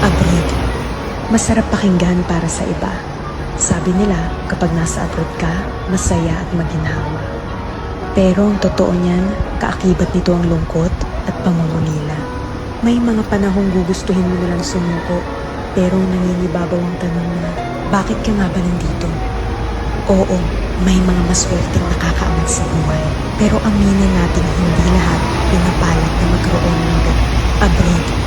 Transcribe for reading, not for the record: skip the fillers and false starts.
Abroad. Masarap pakinggan para sa iba. Sabi nila, kapag nasa abroad ka, masaya at maginhawa. Pero ang totoo niyan, kaakibat nito ang lungkot at pangungulila. May mga panahong gugustuhin mo nalang sumuko, pero nangingibabaw ang tanong na, bakit ka nga ba nandito? Oo, may mga maswerteng nakakaangat sa buhay. Pero aminin natin hindi lahat pinapalad na magkaroon ng abroad.